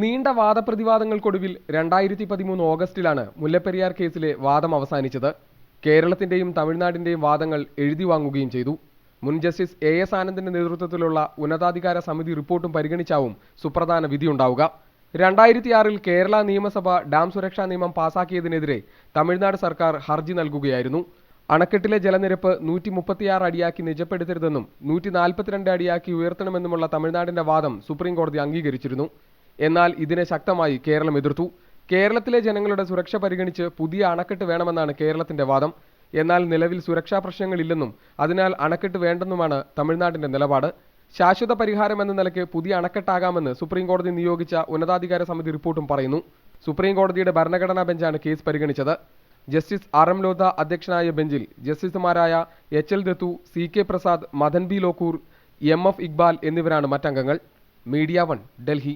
നീണ്ട വാദപ്രതിവാദങ്ങൾക്കൊടുവിൽ 2013 ഓഗസ്റ്റിലാണ് മുല്ലപ്പെരിയാർ കേസിലെ വാദം അവസാനിച്ചത്. കേരളത്തിന്റെയും തമിഴ്നാടിന്റെയും വാദങ്ങൾ എഴുതി വാങ്ങുകയും ചെയ്തു. മുൻ ജസ്റ്റിസ് AS ആനന്ദിന്റെ നേതൃത്വത്തിലുള്ള ഉന്നതാധികാര സമിതി റിപ്പോർട്ടും പരിഗണിച്ചാവും സുപ്രധാന വിധിയുണ്ടാവുക. 2006-ൽ കേരള നിയമസഭ ഡാം സുരക്ഷാ നിയമം പാസാക്കിയതിനെതിരെ തമിഴ്നാട് സർക്കാർ ഹർജി നൽകുകയായിരുന്നു. അണക്കെട്ടിലെ ജലനിരപ്പ് 136 അടിയാക്കി നിജപ്പെടുത്തരുതെന്നും 142 അടിയാക്കി ഉയർത്തണമെന്നുമുള്ള തമിഴ്നാടിന്റെ വാദം സുപ്രീം കോടതി അംഗീകരിച്ചിരുന്നു. എന്നാൽ ഇതിനെ ശക്തമായി കേരളം എതിർത്തു. കേരളത്തിലെ ജനങ്ങളുടെ സുരക്ഷ പരിഗണിച്ച് പുതിയ അണക്കെട്ട് വേണമെന്നാണ് കേരളത്തിന്റെ വാദം. എന്നാൽ നിലവിൽ സുരക്ഷാ പ്രശ്നങ്ങളില്ലെന്നും അതിനാൽ അണക്കെട്ട് വേണ്ടെന്നുമാണ് തമിഴ്നാടിന്റെ നിലപാട്. ശാശ്വത പരിഹാരം എന്ന നിലയ്ക്ക് പുതിയ അണക്കെട്ടാകാമെന്ന് സുപ്രീം കോടതി നിയോഗിച്ച ഉന്നതാധികാര സമിതി റിപ്പോർട്ടും പറയുന്നു. സുപ്രീം കോടതിയുടെ ഭരണഘടനാ ബെഞ്ചാണ് കേസ് പരിഗണിച്ചത്. ജസ്റ്റിസ് RM ലോധ അധ്യക്ഷനായ ബെഞ്ചിൽ ജസ്റ്റിസുമാരായ HL ദത്തു, CK Prasad, Madan B Lokur, MF Iqbal എന്നിവരാണ് മറ്റംഗങ്ങൾ. മീഡിയ 1, ഡൽഹി.